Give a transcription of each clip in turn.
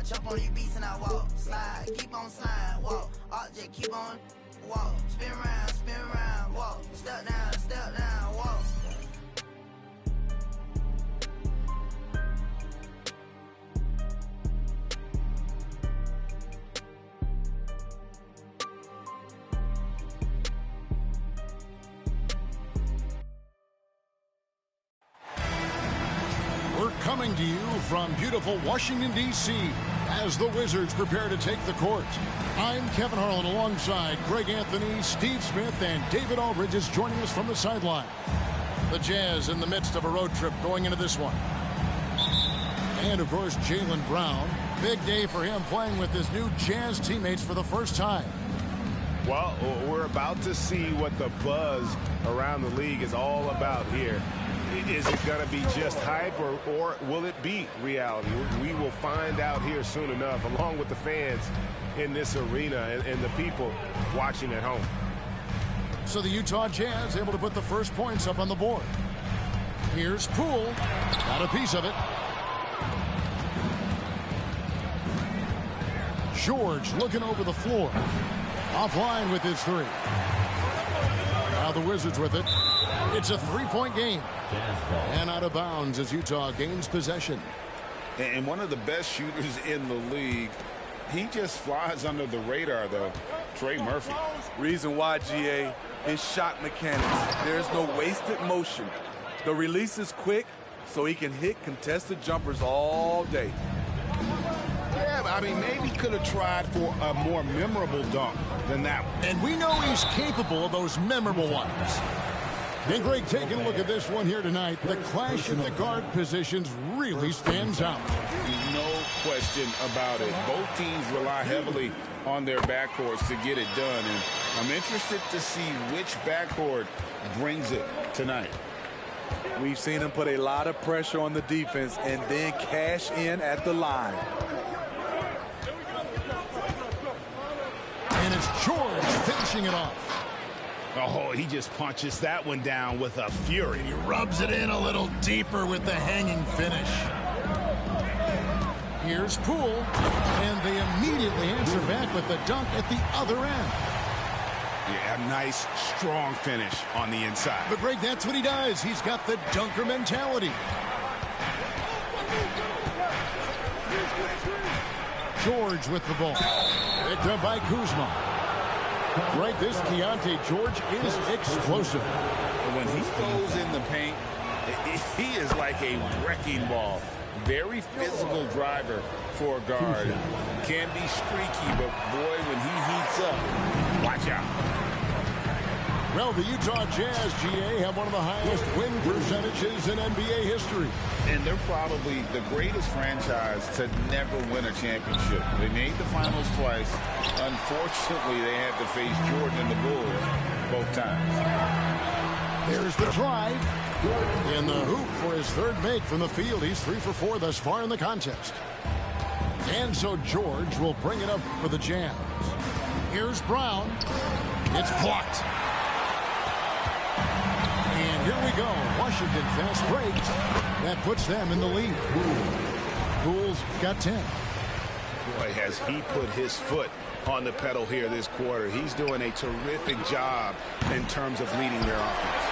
jump on these beats and I walk. Slide, keep on slide, walk. Object, keep on walk. Spin around, walk. Step down, walk. Coming to you from beautiful Washington, D.C. as the Wizards prepare to take the court. I'm Kevin Harlan alongside Greg Anthony, Steve Smith, and David Aldridge is joining us from the sideline. The Jazz in the midst of a road trip going into this one. And, of course, Jaylen Brown. Big day for him playing with his new Jazz teammates for the first time. Well, we're about to see what the buzz around the league is all about here. Is it going to be just hype or will it be reality? We will find out here soon enough, along with the fans in this arena and the people watching at home. So the Utah Jazz able to put the first points up on the board. Here's Poole. Got a piece of it. George looking over the floor. Offline with his three. Now the Wizards with it. It's a three-point game. And out of bounds as Utah gains possession. And one of the best shooters in the league. He just flies under the radar, though. Trey Murphy. Reason why, GA, is shot mechanics. There's no wasted motion. The release is quick, so he can hit contested jumpers all day. Yeah, I mean, maybe could have tried for a more memorable dunk than that one. And we know he's capable of those memorable ones. And Greg, taking a look at this one here tonight, the clash at the guard positions really stands out. No question about it. Both teams rely heavily on their backcourts to get it done. And I'm interested to see which backcourt brings it tonight. We've seen him put a lot of pressure on the defense and then cash in at the line. And it's George finishing it off. Oh, he just punches that one down with a fury. He rubs it in a little deeper with the hanging finish. Here's Poole, and they immediately answer back with the dunk at the other end. Yeah, a nice, strong finish on the inside. But, Greg, that's what he does. He's got the dunker mentality. George with the ball. Picked up by Kuzma. Right, this Keontae George is explosive. When he goes in the paint, he is like a wrecking ball. Very physical driver for a guard. Can be streaky, but boy, when he heats up, watch out. Well, the Utah Jazz, GA, have one of the highest win percentages in NBA history. And they're probably the greatest franchise to never win a championship. They made the finals twice. Unfortunately, they had to face Jordan and the Bulls both times. There's the drive. In the hoop for his third make from the field. He's 3 for 4 thus far in the contest. And so George will bring it up for the Jazz. Here's Brown. It's blocked. And here we go. Washington fast breaks. That puts them in the lead. Poole's got 10. Boy, has he put his foot on the pedal here this quarter. He's doing a terrific job in terms of leading their offense.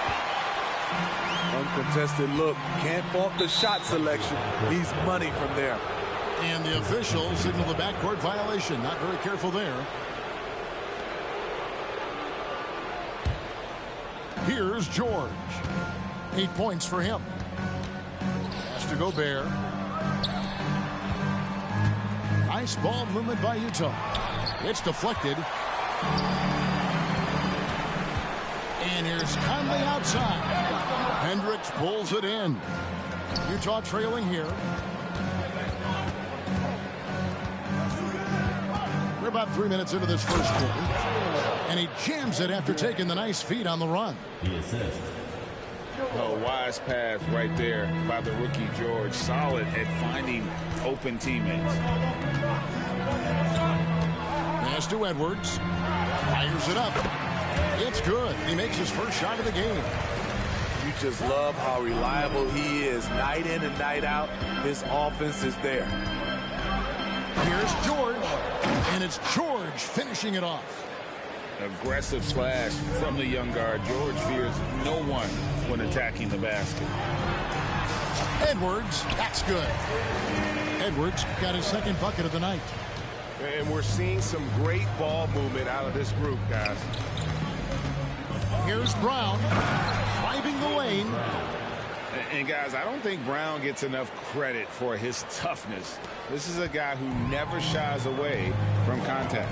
Uncontested look. Can't fault the shot selection. He's money from there. And the officials signal the backcourt violation. Not very careful there. Here's George. 8 points for him. Has to go Bear. Nice ball movement by Utah. It's deflected. And here's Conley outside. Hendricks pulls it in. Utah trailing here. We're about 3 minutes into this first quarter. And he jams it after taking the nice feed on the run. The assist. Oh, wise pass right there by the rookie George. Solid at finding open teammates. Pass to Edwards. Fires it up. It's good. He makes his first shot of the game. You just love how reliable he is. Night in and night out, his offense is there. Here's George, and it's George finishing it off. Aggressive slash from the young guard. George fears no one when attacking the basket. Edwards, that's good. Edwards got his second bucket of the night. And we're seeing some great ball movement out of this group, guys. Here's Brown, driving the lane. And guys, I don't think Brown gets enough credit for his toughness. This is a guy who never shies away from contact.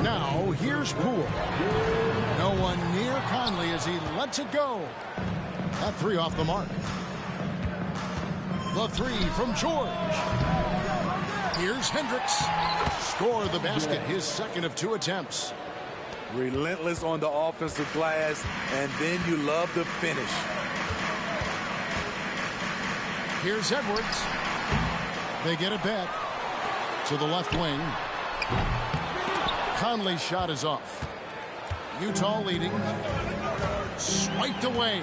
Now here's Poole. No one near Conley as he lets it go. That three off the mark. The three from George. Here's Hendricks. Score the basket, his second of 2 attempts. Relentless on the offensive glass, and then you love the finish. Here's Edwards. They get it back to the left wing. Conley's shot is off. Utah leading. Swiped away.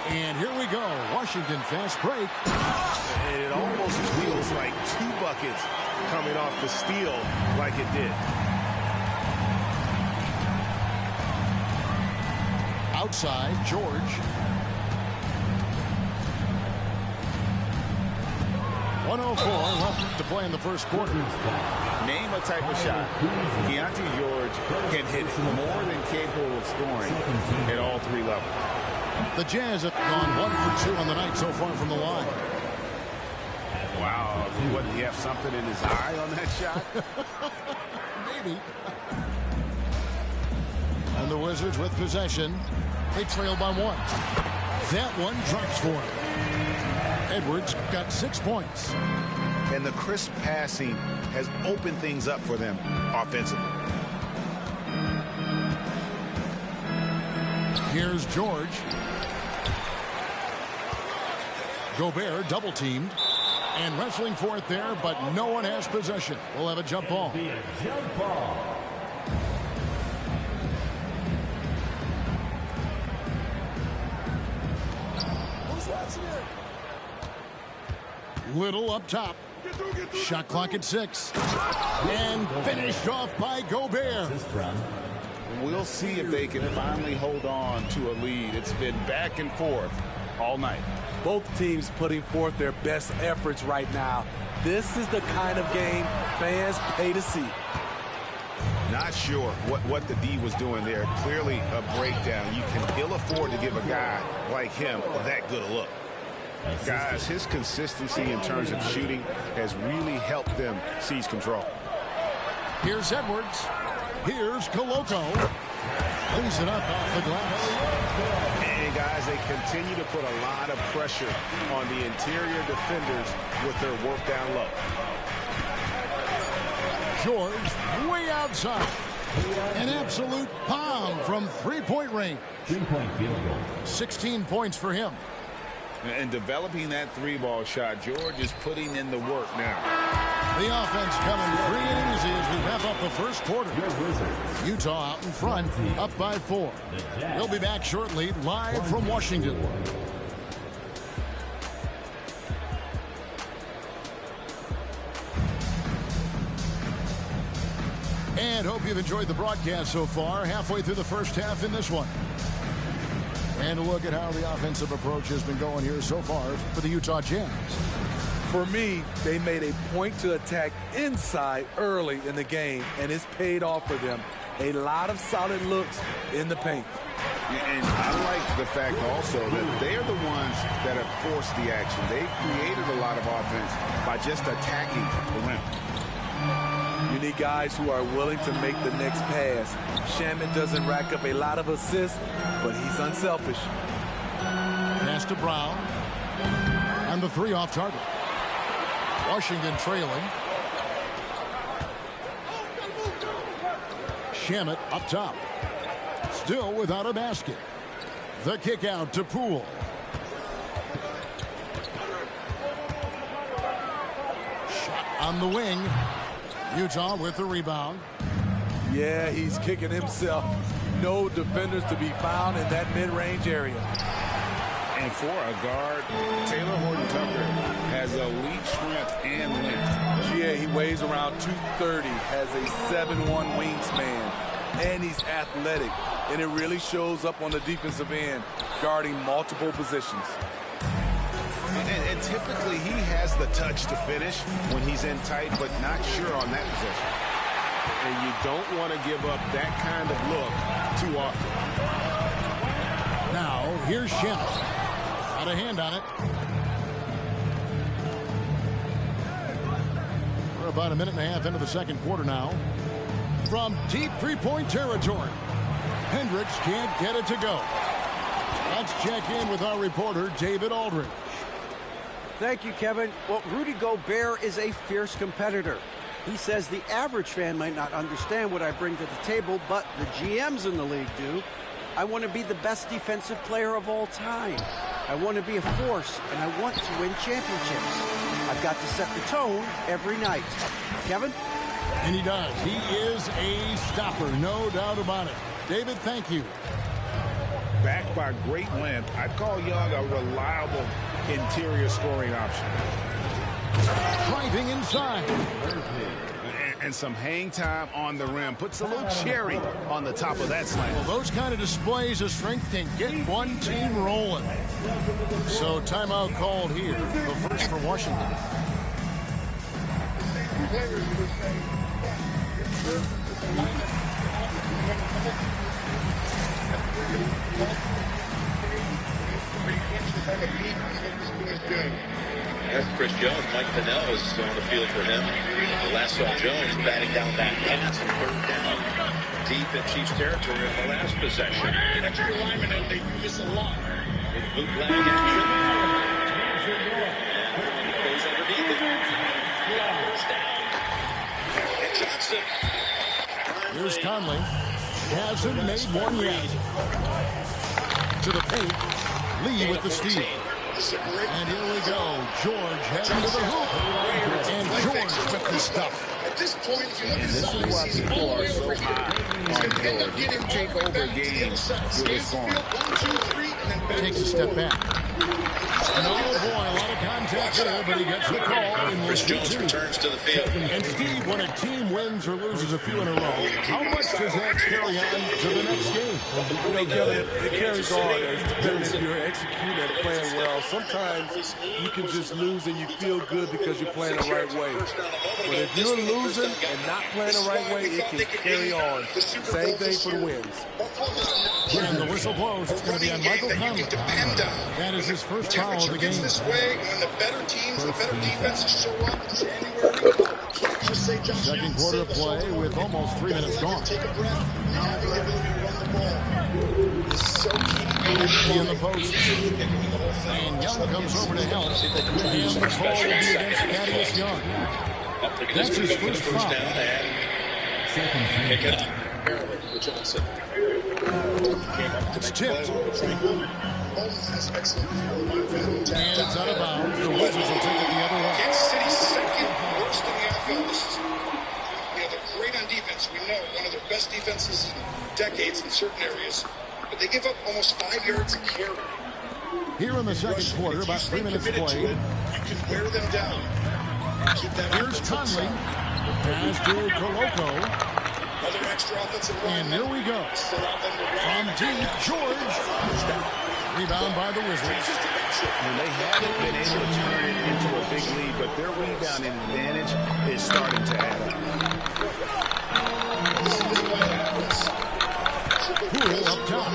And here we go. Washington fast break. And it almost feels like 2 buckets coming off the steal like it did. Outside, George. 1:04 left to play in the first quarter. Name a type of shot Keontae George can hit more than capable of scoring at all 3 levels. The Jazz have gone 1 for 2 on the night so far from the line. Wow, what, did he have something in his eye on that shot? Maybe. And the Wizards with possession. They trail by 1. That one drops for him. Edwards got 6 points. And the crisp passing has opened things up for them offensively. Here's George. Gobert double teamed and wrestling for it there, but no one has possession. We'll have a jump ball. Little up top. Shot clock at 6. And finished off by Gobert. We'll see if they can finally hold on to a lead. It's been back and forth all night. Both teams putting forth their best efforts right now. This is the kind of game fans pay to see. Not sure what the D was doing there. Clearly a breakdown. You can ill afford to give a guy like him that good a look. Guys, his consistency in terms of shooting has really helped them seize control. Here's Edwards. Here's Koloko. Lays it up off the glass. And guys, they continue to put a lot of pressure on the interior defenders with their work down low. George way outside. An absolute bomb from 3-point range. 3-point field goal. 16 points for him. And developing that 3-ball shot, George is putting in the work now. The offense coming free and easy as we wrap up the first quarter. Utah out in front, up by 4. They'll be back shortly, live from Washington. And hope you've enjoyed the broadcast so far. Halfway through the first half in this one. And a look at how the offensive approach has been going here so far for the Utah Jazz. For me, they made a point to attack inside early in the game, and it's paid off for them. A lot of solid looks in the paint. And I like the fact also that they're the ones that have forced the action. They created a lot of offense by just attacking the rim. You need guys who are willing to make the next pass. Shaman doesn't rack up a lot of assists, but he's unselfish. Pass to Brown. And the 3 off target. Washington trailing. Shamet up top. Still without a basket. The kick out to Poole. Shot on the wing. Utah with the rebound. Yeah, he's kicking himself. No defenders to be found in that mid-range area. And for a guard, Taylor Horton-Tucker has elite strength and length. GA, he weighs around 230, has a 7'1" wingspan, and he's athletic. And it really shows up on the defensive end, guarding multiple positions. And typically he has the touch to finish when he's in tight, but not sure on that possession. And you don't want to give up that kind of look too often. Now, here's Shems. Got a hand on it. We're about a minute and a half into the second quarter now. From deep three-point territory, Hendricks can't get it to go. Let's check in with our reporter, David Aldridge. Thank you, Kevin. Well, Rudy Gobert is a fierce competitor. He says the average fan might not understand what I bring to the table, but the GMs in the league do. I want to be the best defensive player of all time. I want to be a force, and I want to win championships. I've got to set the tone every night. Kevin? And he does. He is a stopper, no doubt about it. David, thank you. Backed by great length, I'd call Young a reliable interior scoring option. Driving inside. And some hang time on the rim. Puts a little cherry on the top of that slam. Well, those kind of displays of strength can get one team rolling. So timeout called here. The first for Washington. That's Chris Jones. Mike Pennell is on the field for him. The last saw Jones batting down that pass and third down deep in Chiefs territory in the last possession. Extra lineman, and they do this a lot. In bootleg against Jimmy. He goes underneath it. First down. And Johnson. Here's Conley. Hasn't made one yet. To the paint. Lee with the steal. And here we go. George heading to the hoop. And George with the stuff. At this point, if you look And at this is why people are so high on George. He can take over games with his form. Takes a step back. And oh boy, a lot of contact there, but he gets the call in Chris this Jones two. returns to the field. And Steve, when a team wins or loses a few in a row, how much does that carry on to the next game? You know, Kevin, it carries on. It's depending if you're executing and playing well. Sometimes you can just lose and you feel good because you're playing the right way. But if you're losing and not playing the right way, it can carry on. Same thing for the wins. And the whistle blows. It's going to be on Michael Conley. That is his first foul of the game. This way, when the better teams, the better defenses show up in January, just say Josh Second quarter of play with almost 3 minutes gone. take a breath. Now the ability to run the ball is so key. He in the post. And Young comes over to help. And the call will be against Thaddeus Young. That's his first foul. Pick it up. Barely for Johnson. It's tipped. And it's out of bounds. The Wizards will take it the other way. Kansas City's second worst in the NFL this season. You know, they're great on defense. We know one of their best defenses in decades in certain areas. But they give up almost 5 yards a carry. Here in the second quarter, about 3 minutes played. You can wear them down. Keep that Here's Conley. Pass to Koloko. Another extra offensive line. And here we go. From deep, George. Rebound by the Wizards. And they haven't been able to turn it into a big lead, but their rebounding advantage is starting to add up. Poole up top.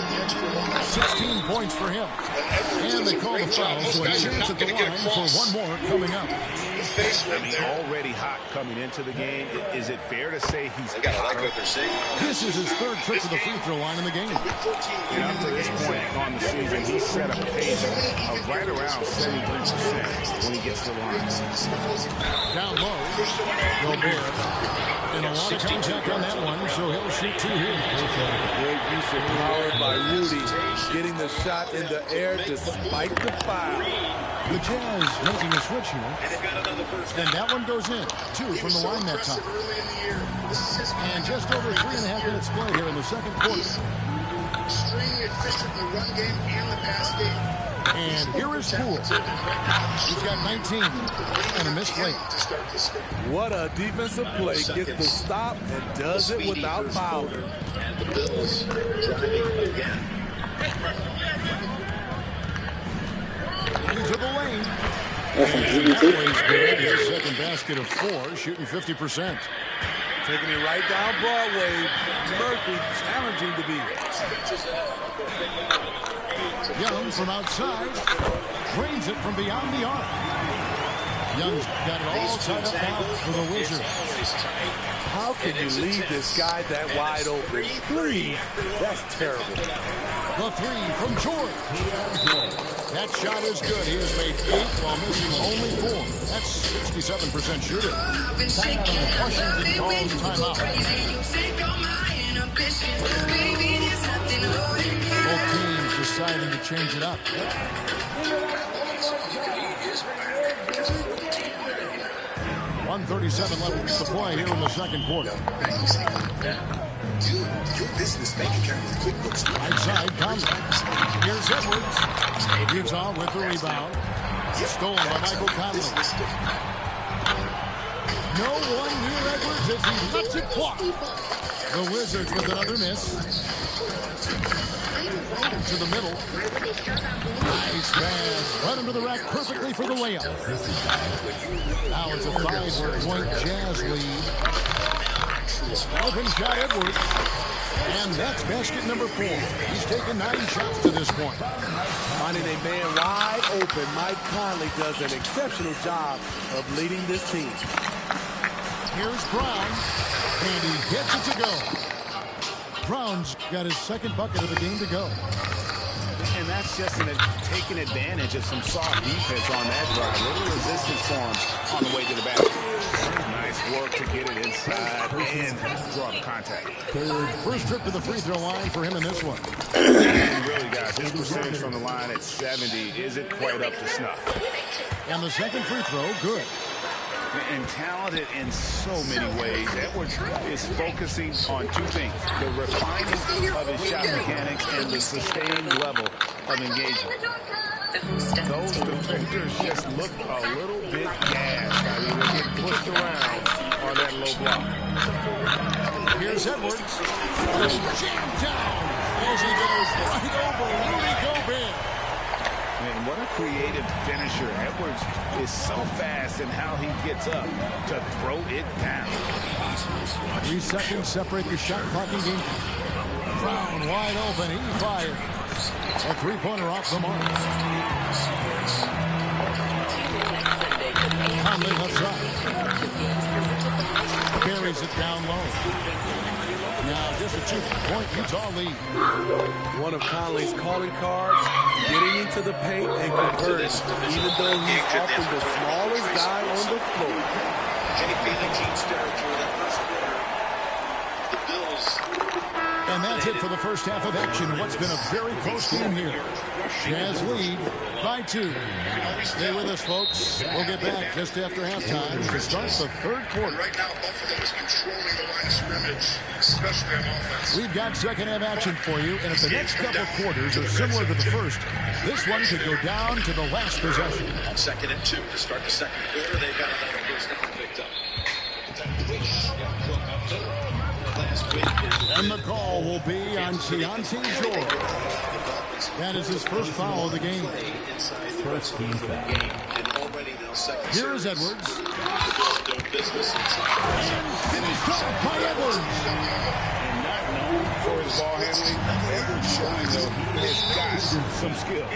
16 points for him. And they call the foul, so a chance at the line for one more coming up. I mean, already hot coming into the game. Is it fair to say he's hotter? This is his third trip to the free throw line in the game. And up to this point on the season, he's set a pace of right around 73% when he gets to the line. Down low, Gobert. And a lot of contact on that one, so he'll shoot two here. Great use of power by Rudy, getting the shot in the air despite the foul. The Jazz making a switch here. And that one goes in. 2 from the line that time. And just over 3.5 minutes played here in the second quarter. Extremely efficient in the run game and the pass game. And here is Poole. He's got 19 and a missed play. What a defensive play. Gets the stop and does it without fouling. And the Bills driving again. Into the lane. That plays good. His second basket of 4, shooting 50%. Taking it right down Broadway. Murphy challenging to be. Young from outside. Drains it from beyond the arc. Young's got it all tied up now for the Wizards. How can you leave this guy that wide open? 3. That's terrible. The 3 from George. That shot is good. He has made 8 while missing only 4. That's 67% shooting. Timeout on the Washington calls timeout. Both teams deciding to change it up. 1:37 left to play here in the second quarter. Right side, Conley. Here's Edwards. Utah with the rebound. Stolen by Michael Conley. No one near Edwards as he lets it fly. The Wizards with another miss. To the middle. Nice pass. Right under the rack perfectly for the layup. Now it's a 5-point Jazz lead. Open shot Edwards. And that's basket number 4. He's taken 9 shots to this point. Finding a man wide open, Mike Conley does an exceptional job of leading this team. Here's Brown. And he gets it to go. Brown's got his second bucket of the game to go. And that's just taking advantage of some soft defense on that drive. Little resistance for him on the way to the basket. Nice work to get it inside and draw the contact. First trip to the free throw line for him in this one. And really, guys, his percentage from the line at 70 isn't quite up to snuff. And the second free throw, good. And talented in so many ways. Edwards is focusing on 2 things: the refining of his shot mechanics and the sustained level of engagement. Those defenders just look a little bit gassed. I mean, they get pushed around on that low block. Here's Edwards. Jammed down as he goes right over Rudy Gobert. And what a creative finisher. Edwards is so fast in how he gets up to throw it down. 3 seconds separate the shot clock in game. Brown wide open. He fires. A 3-pointer off the mark. Conley left side. Carries it down low. Now just a 2-point Utah lead. One of Conley's calling cards, getting into the paint and converting, even though he's often the smallest guy on the floor. And that's it for the first half of action. What's been a very close game here. Jazz lead by 2. Stay with us, folks. We'll get back just after halftime to start the third quarter. Right now, Buffalo is controlling the line of scrimmage, especially on offense. We've got second half action for you, and if the next couple quarters are similar to the first, this one could go down to the last possession. On 2nd and 2 to start the second quarter, they've got another first down picked up. And the call will be on Siiigh George. That is his first foul of the game. First team foul. Here is Edwards. And finished off by Edwards. And not known for his ball handling, Edwards showing though he has got some skill.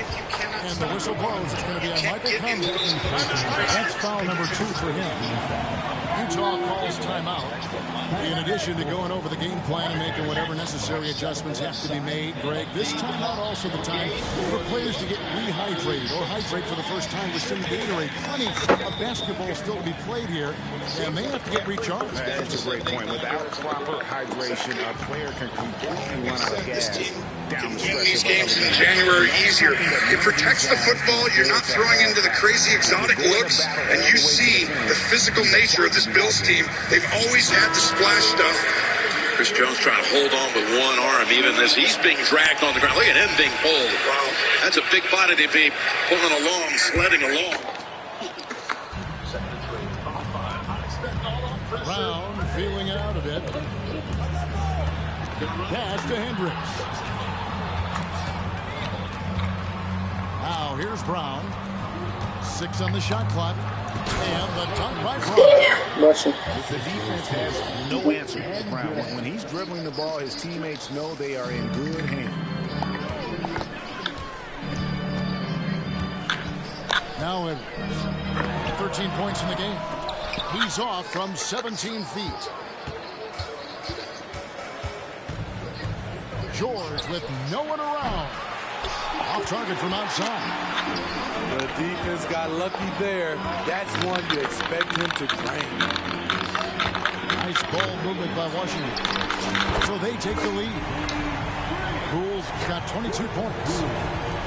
And the whistle blows. It's going to be on Michael Conley. That's foul number 2 for him. Utah calls timeout. In addition to going over the game plan and making whatever necessary adjustments have to be made, Greg, this timeout also the time for players to get rehydrated or hydrate for the first time with some Gatorade. Plenty of basketball still to be played here, and they have to get recharged. That's a great point. Without proper hydration, a player can completely run out of gas down the stretch. Making these games in January easier. It protects the football. You're not throwing into the crazy exotic looks, and you see the physical nature of this Bills team. They've always had the splash stuff. Chris Jones trying to hold on with one arm, even as he's being dragged on the ground. Look at him being pulled. Wow, that's a big body to be pulling along, sledding along. Brown feeling out of it. Pass to Hendricks. Now here's Brown. 6 on the shot clock. And the dunk by Brown. The defense has no answer for Brown. When he's dribbling the ball, his teammates know they are in good hands. Now Edwards. 13 points in the game. He's off from 17 feet. George with no one around. Off target from outside. The defense got lucky there. That's one you expect him to drain. Nice ball movement by Washington. So they take the lead. Bulls got 22 points.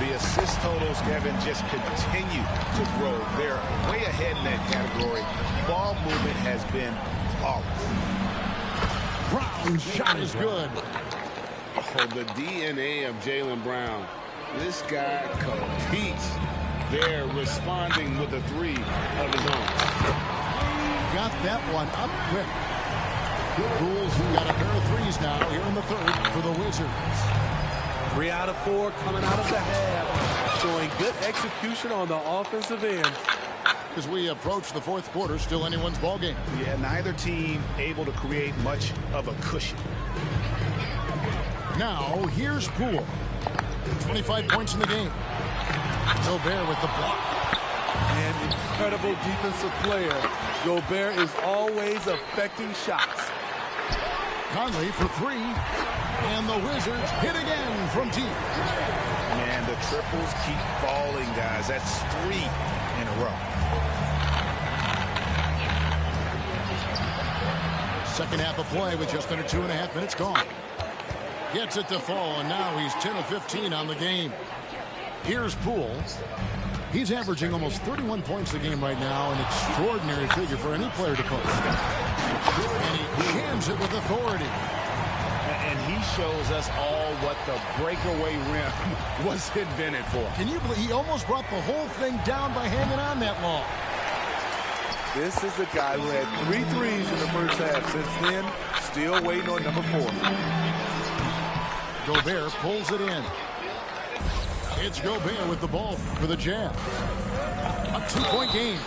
The assist totals, Kevin, just continue to grow. They're way ahead in that category. Ball movement has been flawless. Brown's shot is good. Oh, the DNA of Jaylen Brown. This guy competes. They're responding with a 3 of his own. Got that one up quick. Bulls got a pair of threes now here in the third for the Wizards. 3 out of 4 coming out of the half, showing good execution on the offensive end. As we approach the fourth quarter, still anyone's ball game. Yeah, neither team able to create much of a cushion. Now, here's Poole. 25 points in the game. Gobert with the block. An incredible defensive player. Gobert is always affecting shots. Conley for 3. And the Wizards hit again from deep. Man, the triples keep falling, guys. That's 3 in a row. Second half of play with just under 2.5 minutes gone. Gets it to fall, and now he's 10 of 15 on the game. Here's Poole. He's averaging almost 31 points a game right now, an extraordinary figure for any player to post. And he jams it with authority. And he shows us all what the breakaway rim was invented for. Can you believe he almost brought the whole thing down by hanging on that long? This is a guy who had 3 threes in the first half. Since then, still waiting on number 4. Gobert pulls it in. It's Gobert with the ball for the Jazz. A 2-point game.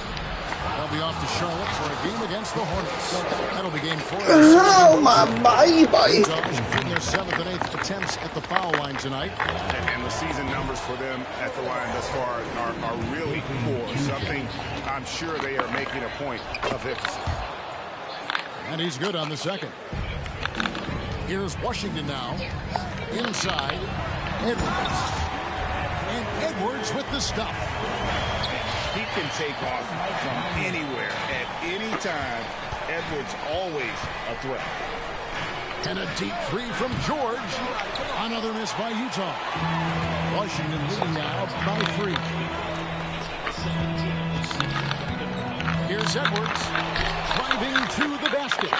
They'll be off to Charlotte for a game against the Hornets. That'll be game 4. Oh, my baby. In their 7th and 8th attempts at the foul line tonight. And the season numbers for them at the line thus far are really poor. Something I'm sure they are making a point of emphasis. And he's good on the second. Here's Washington now. Inside. Edwards. And Edwards with the stuff. He can take off from anywhere at any time. Edwards always a threat. And a deep 3 from George. Another miss by Utah. Washington leading now by 3. Here's Edwards driving to the basket.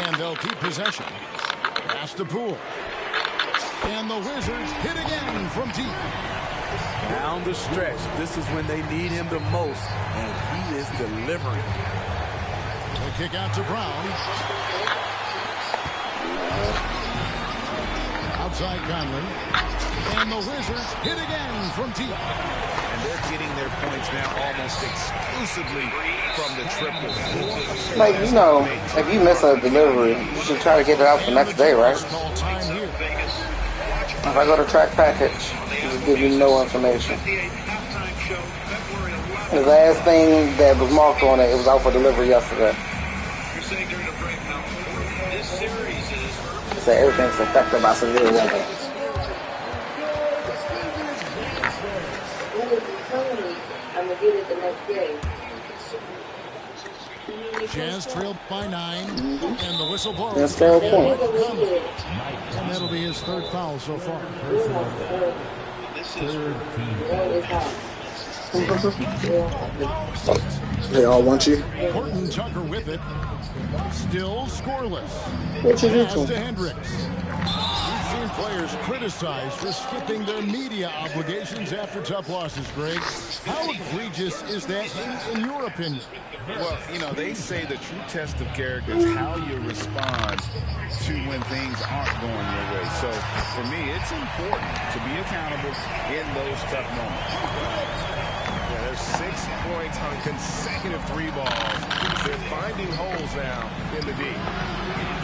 And they'll keep possession. Pass to Poole. And the Wizards hit again from deep. Down the stretch, this is when they need him the most, and he is delivering. They kick out to Brown. Outside Conley. And the Wizards hit again from deep. And they're getting their points now almost exclusively from the triple floor. Like, you know, if you miss a delivery, you should try to get it out the next day, right? If I go to track package, it just give you no information. The last thing that was marked on it, it was out for delivery yesterday. So everything's affected by severe weather. I'm gonna get it the next day. Jazz trailed by 9, and the whistle blows. That's fair point. And that'll be his 3rd foul so far. They all want you. Horton Tucker with it. Still scoreless. What you do Pass to to him? Hendricks. We've seen players criticized for skipping their media obligations after tough losses, Greg. How egregious is that in your opinion? Well, you know, they say the true test of character is how you respond to when things aren't going your way. So, for me, it's important to be accountable in those tough moments. Yeah, there's 6 points on consecutive 3 balls. They're finding holes now in the D.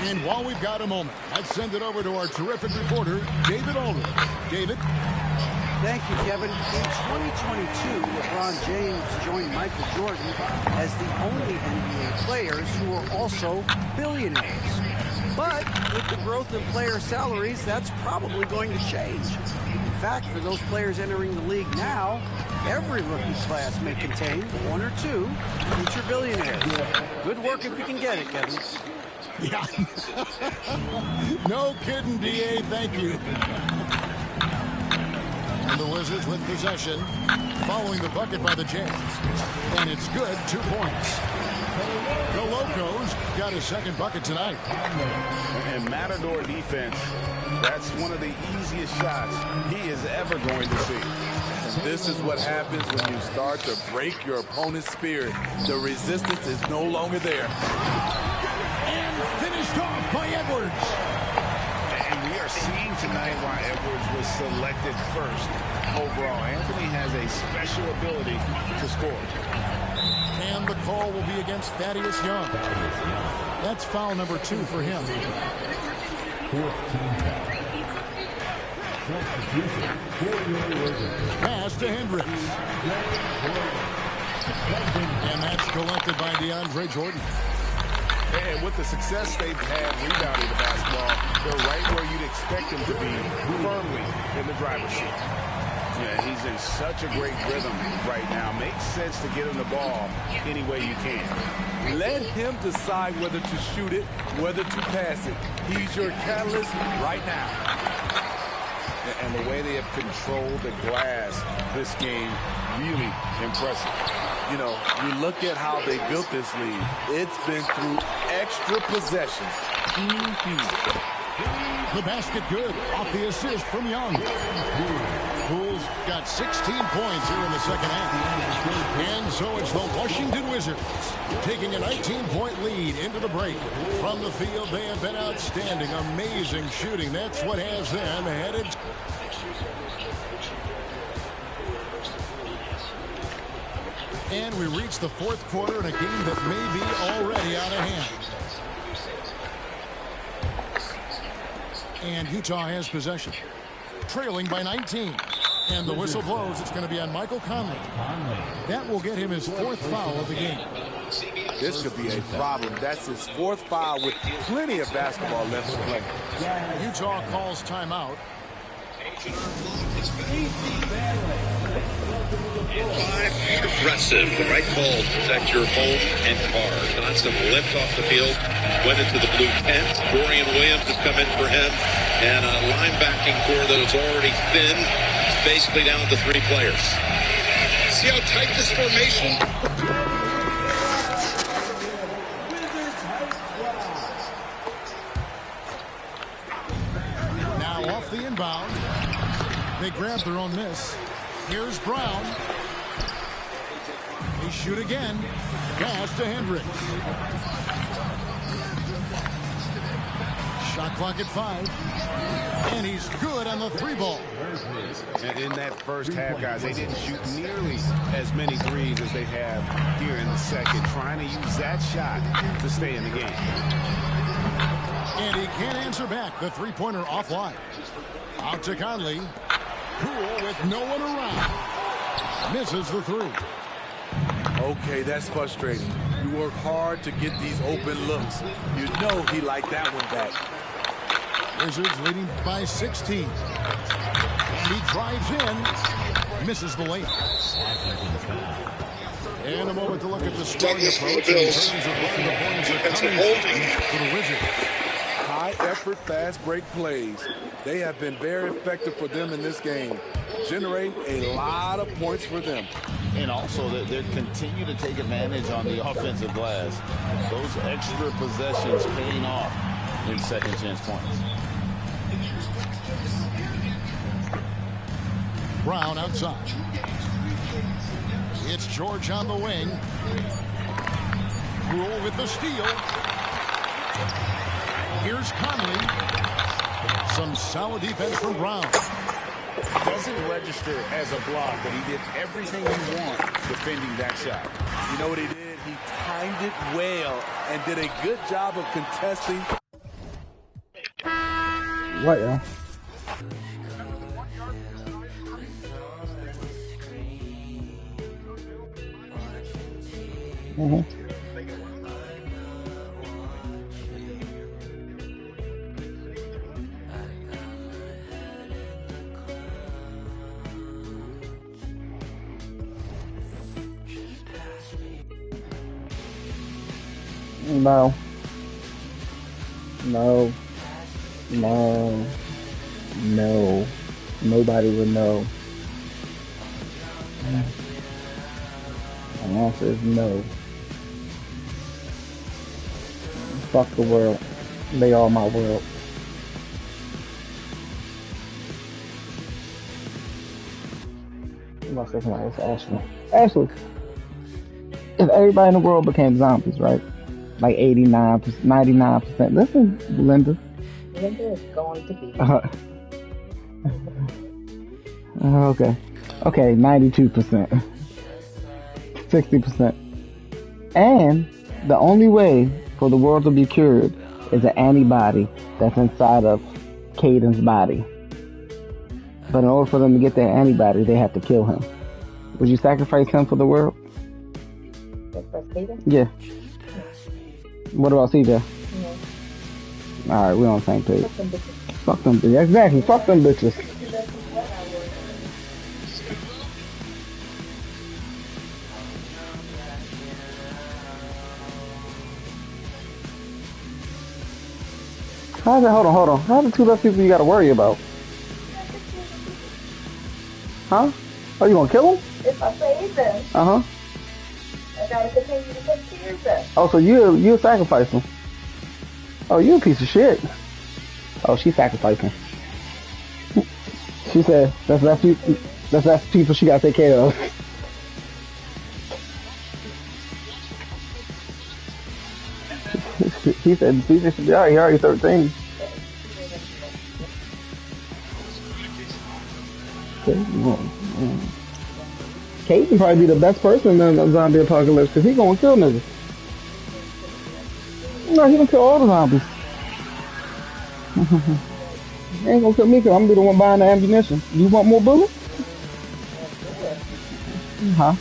And while we've got a moment, let's send it over to our terrific reporter, David Aldridge. David? Thank you, Kevin. In 2022, LeBron James joined Michael Jordan as the only NBA players who are also billionaires. But with the growth in player salaries, that's probably going to change. In fact, for those players entering the league now, every rookie class may contain 1 or 2 future billionaires. Good work if you can get it, Kevin. Yeah. No kidding, D.A. Thank you. And the Wizards with possession, following the bucket by the Jazz. And it's good, 2 points. The Locos got his second bucket tonight. And Matador defense, that's one of the easiest shots he is ever going to see. And this is what happens when you start to break your opponent's spirit. The resistance is no longer there. And finished off by Edwards. And we are seeing tonight why Edwards was selected first overall. Anthony has a special ability to score. And the call will be against Thaddeus Young. That's foul number 2 for him. Pass to Hendricks. And that's collected by DeAndre Jordan. And with the success they've had rebounding the basketball, they're right where you'd expect them to be, firmly in the driver's seat. Yeah, he's in such a great rhythm right now. Makes sense to get him the ball any way you can. Let him decide whether to shoot it, whether to pass it. He's your catalyst right now. And the way they have controlled the glass this game, really impressive. You know, you look at how they built this lead. It's been through extra possessions. The basket good off the assist from Young. Bulls got 16 points here in the second half. And so it's the Washington Wizards taking a 19-point lead into the break. From the field, they have been outstanding. Amazing shooting. That's what has them headed. And we reach the fourth quarter in a game that may be already out of hand. And Utah has possession, trailing by 19. And the whistle blows. It's going to be on Michael Conley. That will get him his 4th foul of the game. This could be a problem. That's his 4th foul with plenty of basketball left to play. Utah calls timeout. Progressive, the right call to protect your home and car. Johnson limped off the field, went into the blue tent. Dorian Williams has come in for him, and a linebacking core that is already thin, basically down to 3 players. See how tight this formation? Now off the inbound. They grab their own miss. Here's Brown. They shoot again. Pass to Hendricks. Shot clock at 5. And he's good on the 3-ball. And in that first half, guys, they didn't shoot nearly as many threes as they have here in the second, trying to use that shot to stay in the game. And he can't answer back. The 3-pointer offline. Out to Conley. Cool with no one around. Misses the 3. Okay, that's frustrating. You work hard to get these open looks. You know he liked that one back. Wizards leading by 16. And he drives in. Misses the layup. And a moment to look at the scoring approach in terms of when the points are coming for the Wizards. High-effort, fast-break plays. They have been very effective for them in this game, generating a lot of points for them. And also that they continue to take advantage on the offensive glass. Those extra possessions paying off in second chance points. Brown outside. It's George on the wing. Rule with the steal. Here's Conley. Some solid defense from Brown. Doesn't register as a block, but he did everything you want defending that shot. You know what he did? He timed it well and did a good job of contesting. What, yeah? No. No. No. No. Nobody would know. The answer is no. Fuck the world. They are my world. I'm about to say something else. Ashley. Ashley. If everybody in the world became zombies, right? Like 89%, 99%. Listen, Linda. Linda is going to be. Okay. Okay, 92%. 60%. And the only way for the world to be cured is an antibody that's inside of Caden's body. But in order for them to get that antibody, they have to kill him. Would you sacrifice him for the world? Sacrifice Caden? Yeah. What about CJ? No. Alright, we're on the same page. Fuck them bitches. Fuck them bitches. Exactly. Fuck them bitches. How's that? Hold on. How's the two less people you gotta worry about? Huh? Oh, you gonna kill them? If I save them, Uh-huh. I gotta continue to take care of them. Oh, so you'll sacrifice them. Oh, you a piece of shit. Oh, she sacrificing. She said that's people she gotta take care of. He said CJ should be alright, he already 13. Kate can probably be the best person in the zombie apocalypse because he gonna kill niggas. No, he gonna kill all the zombies. He ain't gonna kill me because I'm gonna be the one buying the ammunition. You want more bullets? Huh?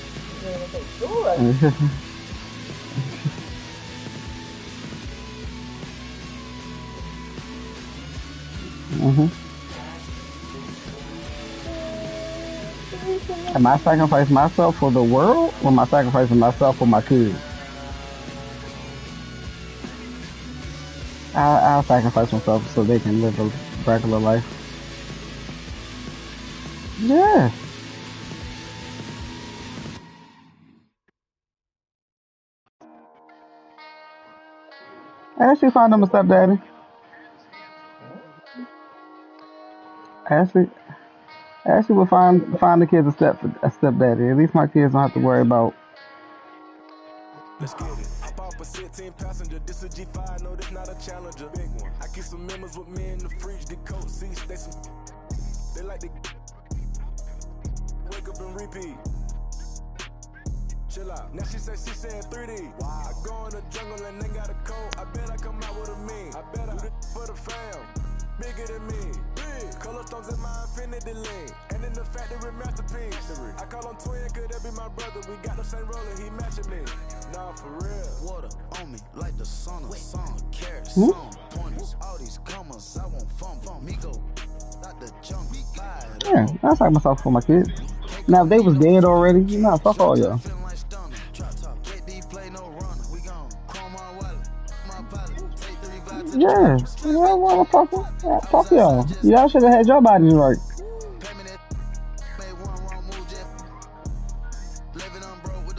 Am I sacrificing myself for the world, or am I sacrificing myself for my kids? I'll sacrifice myself so they can live a regular life. Yeah. Ashley found him a stepdaddy. Ashley will find the kids a stepdaddy. At least my kids don't have to worry about. Let's get it. Hop off a 16 passenger. This a G5. No, this not a Challenger. Big one. I keep some members with me in the fridge. The coat seats. They like to wake up and repeat. Chill out. Now she saying 3D. Wow. I go in the jungle and they got a coat. I bet I come out with a mean. I bet I do this for the fam. Bigger than me. Big. Color stones in my infinity lane. And in the factory masterpiece. I call him twin, could that be my brother? We got the same roller, he matching me. Nah, for real. Water on me like the sun of sun. Carrots, sun, pointers. All these commas, I want fun. Me go. Not the junk. Yeah, I sacrifice myself for my kids. Now if they was dead already, nah, fuck all y'all. Yeah, motherfucker. Yeah, fuck y'all. Y'all should have had your bodies right.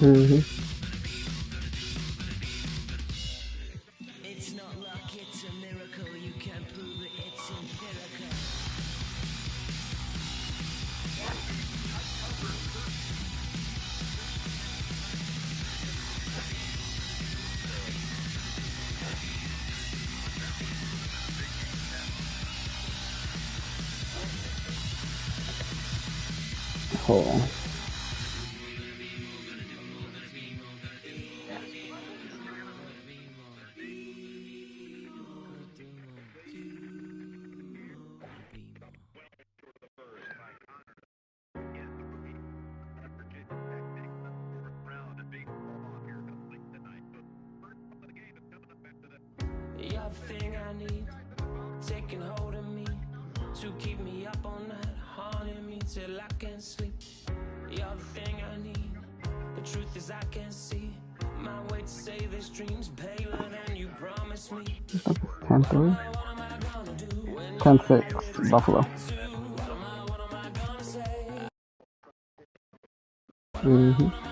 Mm-hmm. It's not luck, it's a miracle. You can't prove it, it's empirical. Oh. You're the thing I need, taking hold of me, to keep me up all night, haunting me till I can't sleep. You're the thing I need, the truth is I can't see my way to save this dream's paler than you promised me. 10-3. 10-6, Buffalo. Mm-hmm.